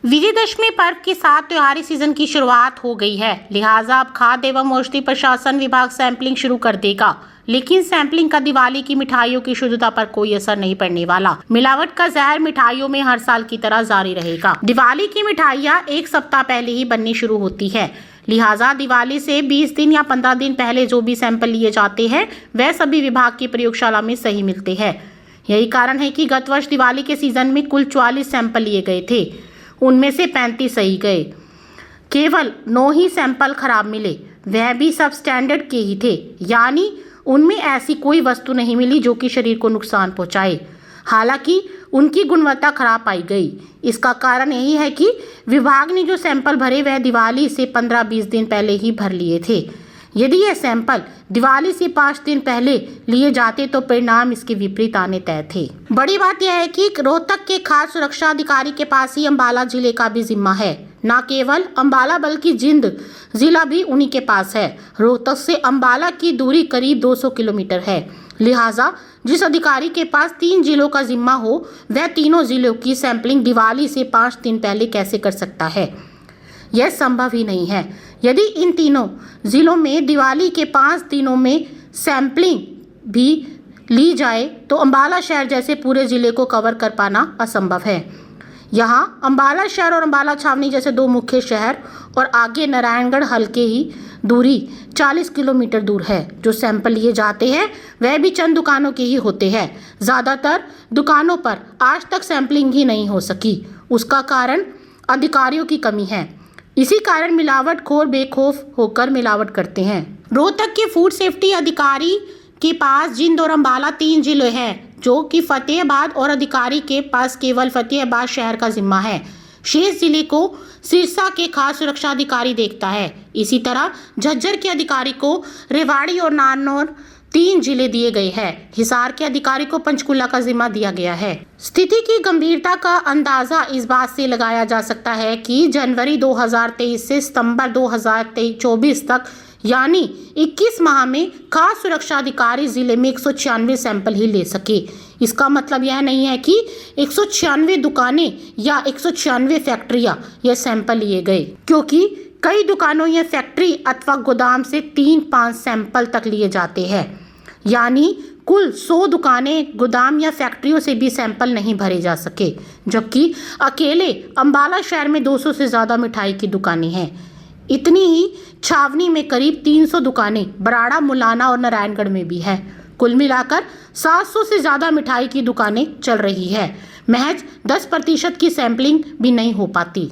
विजयदशमी पर्व के साथ त्योहारी सीजन की शुरुआत हो गई है, लिहाजा अब खाद्य एवं औषधि प्रशासन विभाग सैंपलिंग शुरू कर देगा। लेकिन सैंपलिंग का दिवाली की मिठाइयों की शुद्धता पर कोई असर नहीं पड़ने वाला। मिलावट का जहर मिठाइयों में हर साल की तरह जारी रहेगा। दिवाली की मिठाइयाँ एक सप्ताह पहले ही बननी शुरू होती है, लिहाजा दिवाली से 20 दिन या 15 दिन पहले जो भी सैंपल लिए जाते हैं वह सभी विभाग की प्रयोगशाला में सही मिलते हैं। यही कारण है कि गत वर्ष दिवाली के सीजन में कुल 44 सैंपल लिए गए थे, उनमें से 35 सही गए। केवल 9 ही सैंपल खराब मिले, वह भी सब स्टैंडर्ड के ही थे, यानी उनमें ऐसी कोई वस्तु नहीं मिली जो कि शरीर को नुकसान पहुंचाए। हालांकि उनकी गुणवत्ता खराब पाई गई। इसका कारण यही है कि विभाग ने जो सैंपल भरे वह दिवाली से 15-20 दिन पहले ही भर लिए थे। यदि यह सैंपल दिवाली से 5 दिन पहले लिए जाते तो परिणाम इसके विपरीत आने तय थे। बड़ी बात यह है कि रोहतक के खाद्य सुरक्षा अधिकारी के पास ही अंबाला जिले का भी जिम्मा है। न केवल अंबाला बल्कि जिंद जिला भी उन्हीं के पास है। रोहतक से अंबाला की दूरी करीब 200 किलोमीटर है, लिहाजा जिस अधिकारी के पास 3 जिलों का जिम्मा हो वह तीनों जिलों की सैंपलिंग दिवाली से 5 दिन पहले कैसे कर सकता है? यह संभव ही नहीं है। यदि इन तीनों जिलों में दिवाली के 5 दिनों में सैंपलिंग भी ली जाए तो अंबाला शहर जैसे पूरे जिले को कवर कर पाना असंभव है। यहाँ अंबाला शहर और अंबाला छावनी जैसे 2 मुख्य शहर और आगे नारायणगढ़ हल्के ही दूरी 40 किलोमीटर दूर है। जो सैंपल लिए जाते हैं वह भी चंद दुकानों के ही होते हैं। ज़्यादातर दुकानों पर आज तक सैंपलिंग ही नहीं हो सकी। उसका कारण अधिकारियों की कमी है। इसी कारण मिलावट खोर बेखौफ होकर मिलावट करते हैं। रोहतक के फूड सेफ्टी अधिकारी के पास जिंद और अंबाला 3 जिले हैं, जो कि फतेहाबाद और अधिकारी के पास केवल फतेहाबाद शहर का जिम्मा है। शेष जिले को सिरसा के खाद्य सुरक्षा अधिकारी देखता है। इसी तरह झज्जर के अधिकारी को रेवाड़ी और नारनौल 3 जिले दिए गए हैं। हिसार के अधिकारी को पंचकुला का जिम्मा दिया गया है। स्थिति की गंभीरता का अंदाजा इस बात से लगाया जा सकता है कि जनवरी 2023 से सितंबर 2024 तक यानी 21 माह में खाद्य सुरक्षा अधिकारी जिले में 196 सैंपल ही ले सके। इसका मतलब यह नहीं है कि 196 दुकानें या 196 फैक्ट्रियां यह सैंपल लिए गए, क्योंकि कई दुकानों या फैक्ट्री अथवा गोदाम से 3-5 सैंपल तक लिए जाते हैं, यानी कुल 100 दुकानें, गोदाम या फैक्ट्रियों से भी सैंपल नहीं भरे जा सके। जबकि अकेले अंबाला शहर में 200 से ज़्यादा मिठाई की दुकानें हैं। इतनी ही छावनी में करीब 300 दुकानें, बराड़ा, मुलाना और नारायणगढ़ में भी है। कुल मिलाकर 700 से ज़्यादा मिठाई की दुकानें चल रही है। महज 10% की सैंपलिंग भी नहीं हो पाती।